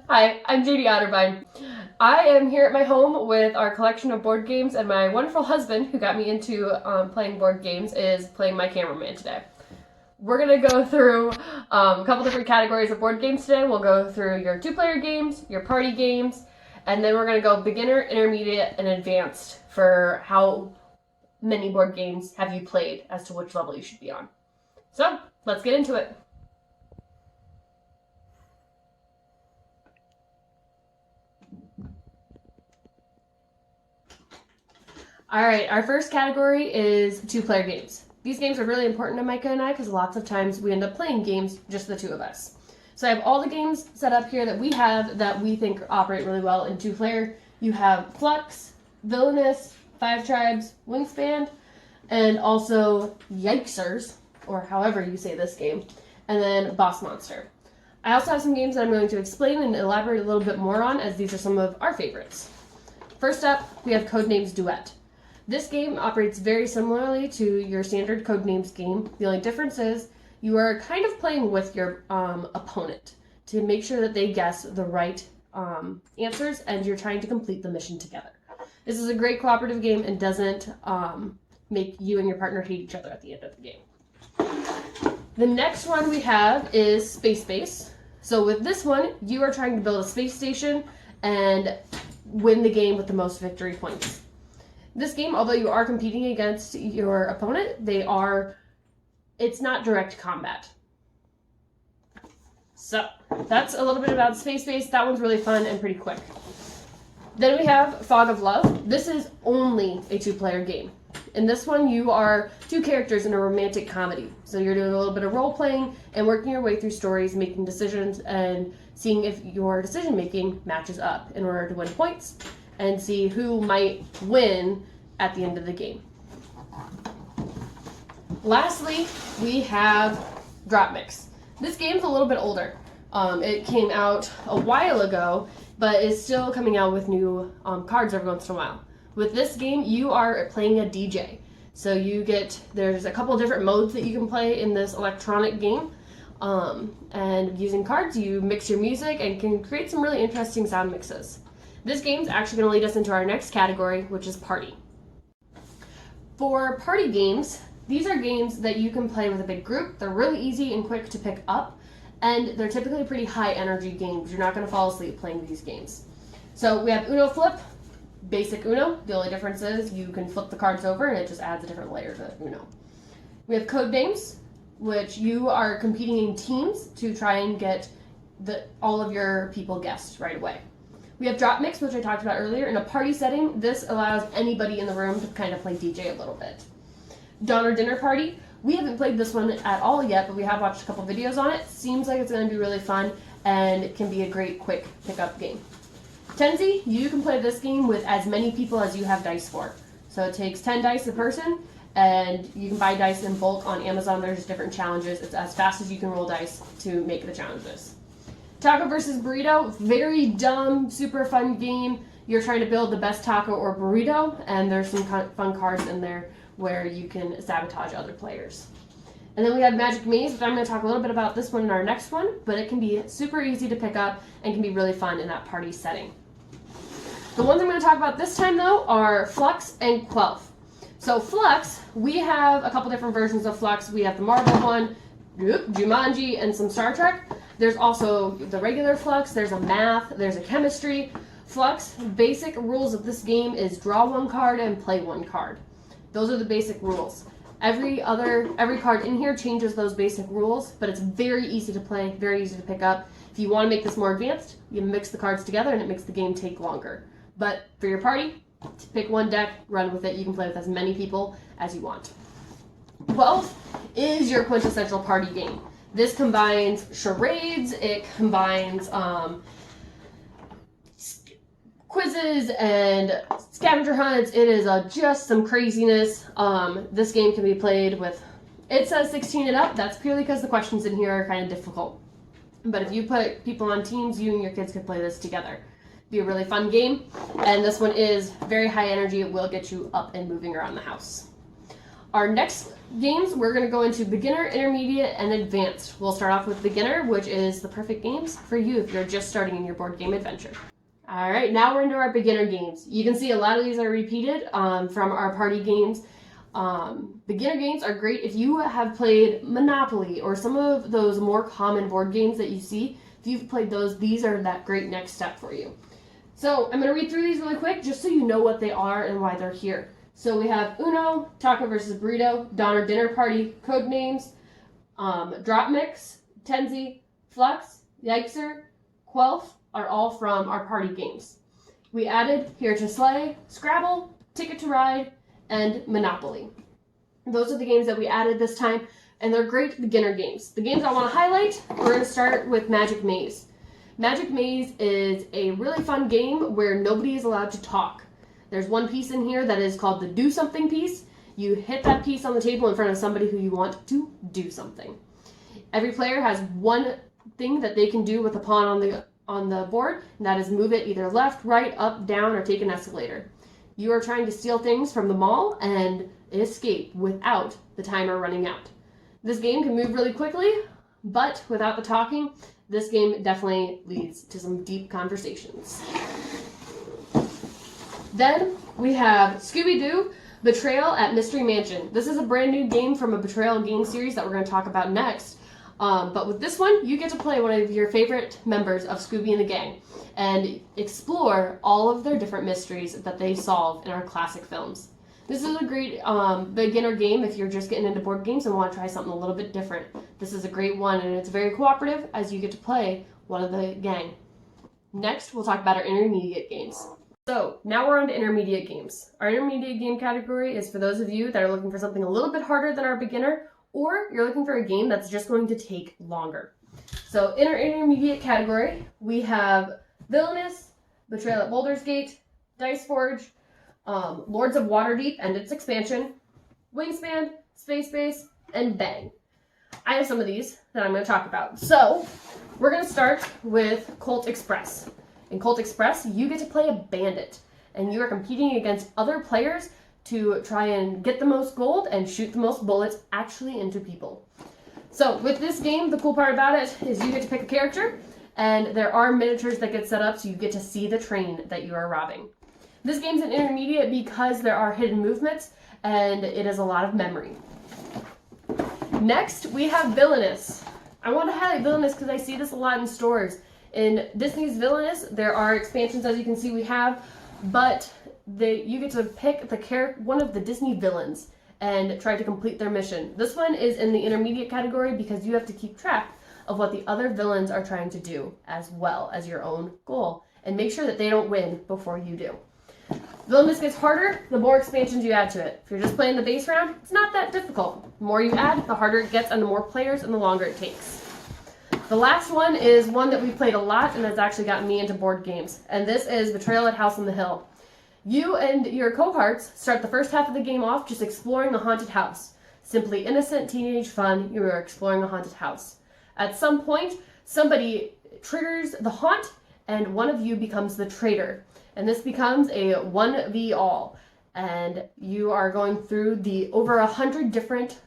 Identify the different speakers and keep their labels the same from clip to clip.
Speaker 1: Hi, I'm JD Otterbein. I am here at my home with our collection of board games, and my wonderful husband, who got me into playing board games, is playing my cameraman today. We're gonna go through a couple different categories of board games today. We'll go through your two-player games, your party games, and then we're gonna go beginner, intermediate, and advanced for how many board games have you played as to which level you should be on. So, let's get into it. All right, our first category is two-player games. These games are really important to Micah and I because lots of times we end up playing games, just the two of us. So I have all the games set up here that we have that we think operate really well in two-player. You have Fluxx, Villainous, Five Tribes, Wingspan, and also Yikesers, or however you say this game, and then Boss Monster. I also have some games that I'm going to explain and elaborate a little bit more on, as these are some of our favorites. First up, we have Codenames Duet. This game operates very similarly to your standard Codenames game. The only difference is you are kind of playing with your opponent to make sure that they guess the right answers, and you're trying to complete the mission together. This is a great cooperative game and doesn't make you and your partner hate each other at the end of the game. The next one we have is Space Base. So with this one, you are trying to build a space station and win the game with the most victory points. This game, although you are competing against your opponent, it's not direct combat. So, that's a little bit about Space Base. That one's really fun and pretty quick. Then we have Fog of Love. This is only a two-player game. In this one, you are two characters in a romantic comedy. So you're doing a little bit of role-playing and working your way through stories, making decisions, and seeing if your decision-making matches up in order to win points and see who might win at the end of the game. Lastly, we have Drop Mix. This game's a little bit older. It came out a while ago, but is still coming out with new cards every once in a while. With this game, you are playing a DJ. So there's a couple different modes that you can play in this electronic game. And using cards, you mix your music and can create some really interesting sound mixes. This game's actually going to lead us into our next category, which is Party. For party games, these are games that you can play with a big group. They're really easy and quick to pick up, and they're typically pretty high energy games. You're not going to fall asleep playing these games. So we have Uno Flip, basic Uno. The only difference is you can flip the cards over and it just adds a different layer to Uno. We have Codenames, which you are competing in teams to try and get all of your people guessed right away. We have Drop Mix, which I talked about earlier. In a party setting, this allows anybody in the room to kind of play DJ a little bit. Dawn or Dinner Party. We haven't played this one at all yet, but we have watched a couple videos on it. Seems like it's going to be really fun, and it can be a great, quick pickup game. Tenzi, you can play this game with as many people as you have dice for. So it takes 10 dice a person, and you can buy dice in bulk on Amazon. There's different challenges. It's as fast as you can roll dice to make the challenges. Taco versus Burrito, very dumb, super fun game. You're trying to build the best taco or burrito, and there's some fun cards in there where you can sabotage other players. And then we have Magic Maze, which I'm going to talk a little bit about this one in our next one, but it can be super easy to pick up and can be really fun in that party setting. The ones I'm going to talk about this time, though, are Fluxx and Quelf. So Fluxx, we have a couple different versions of Fluxx. We have the Marvel one, Jumanji, and some Star Trek. There's also the regular Fluxx, there's a math, there's a chemistry. Fluxx, basic rules of this game is draw one card and play one card. Those are the basic rules. Every card in here changes those basic rules, but it's very easy to play, very easy to pick up. If you want to make this more advanced, you mix the cards together and it makes the game take longer. But for your party, pick one deck, run with it. You can play with as many people as you want. Quelf is your quintessential party game. This combines charades, it combines quizzes and scavenger hunts. It is just some craziness. This game can be played with, it says 16 and up. That's purely because the questions in here are kind of difficult. But if you put people on teams, you and your kids could play this together. Be a really fun game. And this one is very high energy. It will get you up and moving around the house. Our next games, we're going to go into beginner, intermediate, and advanced. We'll start off with beginner, which is the perfect games for you if you're just starting in your board game adventure. All right, now we're into our beginner games. You can see a lot of these are repeated from our party games. Beginner games are great if you have played Monopoly or some of those more common board games that you see. If you've played those, these are that great next step for you. So I'm going to read through these really quick just so you know what they are and why they're here. So we have Uno, Taco versus Burrito, Donner Dinner Party, Codenames, Drop Mix, Tenzi, Flux, Yikes-er, Quelf are all from our party games. We added Here to Slay, Scrabble, Ticket to Ride, and Monopoly. Those are the games that we added this time, and they're great beginner games. The games I want to highlight, we're going to start with Magic Maze. Magic Maze is a really fun game where nobody is allowed to talk. There's one piece in here that is called the Do Something piece. You hit that piece on the table in front of somebody who you want to do something. Every player has one thing that they can do with the pawn on the board, and that is move it either left, right, up, down, or take an escalator. You are trying to steal things from the mall and escape without the timer running out. This game can move really quickly, but without the talking, this game definitely leads to some deep conversations. Then we have Scooby-Doo Betrayal at Mystery Mansion. This is a brand new game from a Betrayal game series that we're going to talk about next. But with this one, you get to play one of your favorite members of Scooby and the Gang and explore all of their different mysteries that they solve in our classic films. This is a great beginner game if you're just getting into board games and want to try something a little bit different. This is a great one, and it's very cooperative as you get to play one of the gang. Next, we'll talk about our intermediate games. So, now we're on to intermediate games. Our intermediate game category is for those of you that are looking for something a little bit harder than our beginner, or you're looking for a game that's just going to take longer. So, in our intermediate category, we have Villainous, Betrayal at Baldur's Gate, Dice Forge, Lords of Waterdeep and its expansion, Wingspan, Space Base, and Bang. I have some of these that I'm going to talk about. So, we're going to start with Colt Express. In Colt Express, you get to play a bandit, and you are competing against other players to try and get the most gold and shoot the most bullets actually into people. So, with this game, the cool part about it is you get to pick a character, and there are miniatures that get set up so you get to see the train that you are robbing. This game's an intermediate because there are hidden movements, and it is a lot of memory. Next, we have Villainous. I want to highlight Villainous because I see this a lot in stores. In Disney's Villainous, there are expansions, as you can see we have, but you get to pick one of the Disney villains and try to complete their mission. This one is in the intermediate category because you have to keep track of what the other villains are trying to do as well as your own goal and make sure that they don't win before you do. Villainous gets harder the more expansions you add to it. If you're just playing the base round, it's not that difficult. The more you add, the harder it gets and the more players and the longer it takes. The last one is one that we've played a lot and has actually gotten me into board games, and this is Betrayal at House on the Hill. You and your cohorts start the first half of the game off just exploring a haunted house. Simply innocent teenage fun, you are exploring a haunted house. At some point, somebody triggers the haunt and one of you becomes the traitor. And this becomes a 1v all. And you are going through the over 100 different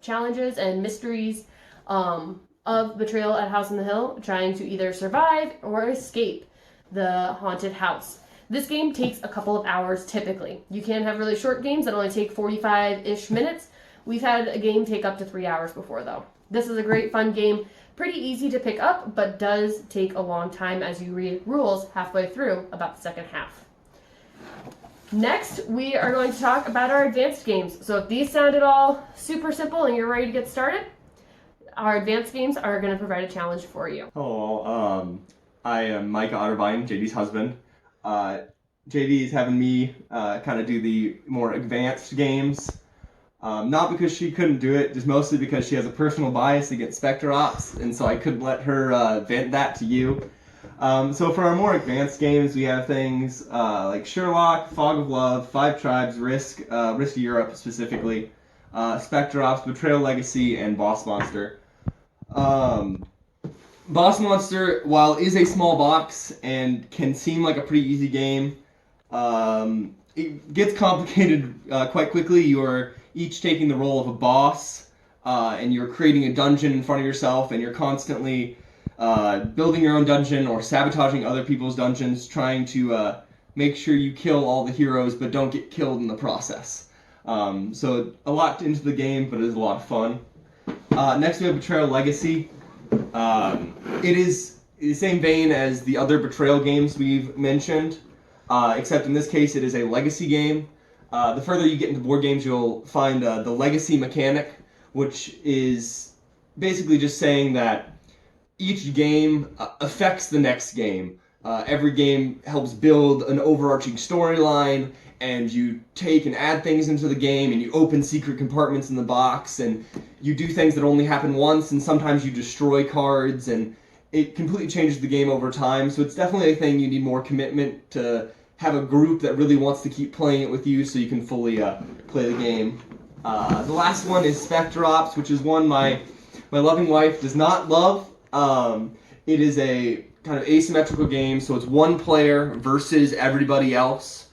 Speaker 1: challenges and mysteries of Betrayal at House on the Hill, trying to either survive or escape the haunted house. This game takes a couple of hours typically. You can have really short games that only take 45-ish minutes. We've had a game take up to 3 hours before though. This is a great fun game, pretty easy to pick up, but does take a long time as you read rules halfway through about the second half. Next, we are going to talk about our advanced games. So if these sounded all super simple and you're ready to get started, our advanced games are going to provide a challenge for you.
Speaker 2: Hello, I am Micah Otterbein, JD's husband. JD is having me kind of do the more advanced games. Not because she couldn't do it, just mostly because she has a personal bias against Spectre Ops, and so I couldn't let her vent that to you. So for our more advanced games, we have things like Sherlock, Fog of Love, Five Tribes, Risk of Europe specifically, Spectre Ops, Betrayal Legacy, and Boss Monster. Boss Monster, while is a small box and can seem like a pretty easy game, it gets complicated quite quickly. You're each taking the role of a boss, and you're creating a dungeon in front of yourself, and you're constantly building your own dungeon or sabotaging other people's dungeons, trying to make sure you kill all the heroes but don't get killed in the process. So a lot into the game, but it is a lot of fun. Next we have Betrayal Legacy. It is the same vein as the other Betrayal games we've mentioned, except in this case it is a legacy game. The further you get into board games, you'll find the legacy mechanic, which is basically just saying that each game affects the next game. Every game helps build an overarching storyline, and you take and add things into the game, and you open secret compartments in the box, and you do things that only happen once, and sometimes you destroy cards, and it completely changes the game over time. So it's definitely a thing you need more commitment to have a group that really wants to keep playing it with you so you can fully play the game. The last one is Spectre Ops, which is one my loving wife does not love. It is a kind of asymmetrical game, so it's one player versus everybody else,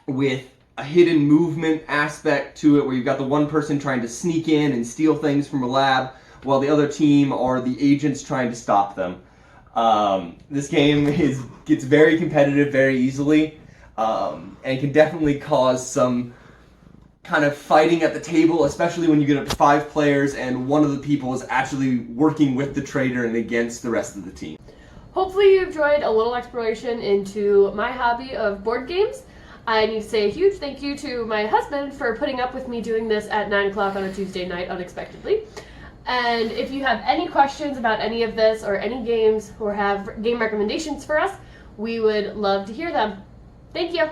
Speaker 2: with a hidden movement aspect to it where you've got the one person trying to sneak in and steal things from a lab while the other team are the agents trying to stop them. This game gets very competitive very easily, and can definitely cause some kind of fighting at the table, especially when you get up to 5 players and one of the people is actually working with the traitor and against the rest of the team.
Speaker 1: Hopefully you enjoyed a little exploration into my hobby of board games. I need to say a huge thank you to my husband for putting up with me doing this at 9 o'clock on a Tuesday night unexpectedly. And if you have any questions about any of this or any games or have game recommendations for us, we would love to hear them. Thank you.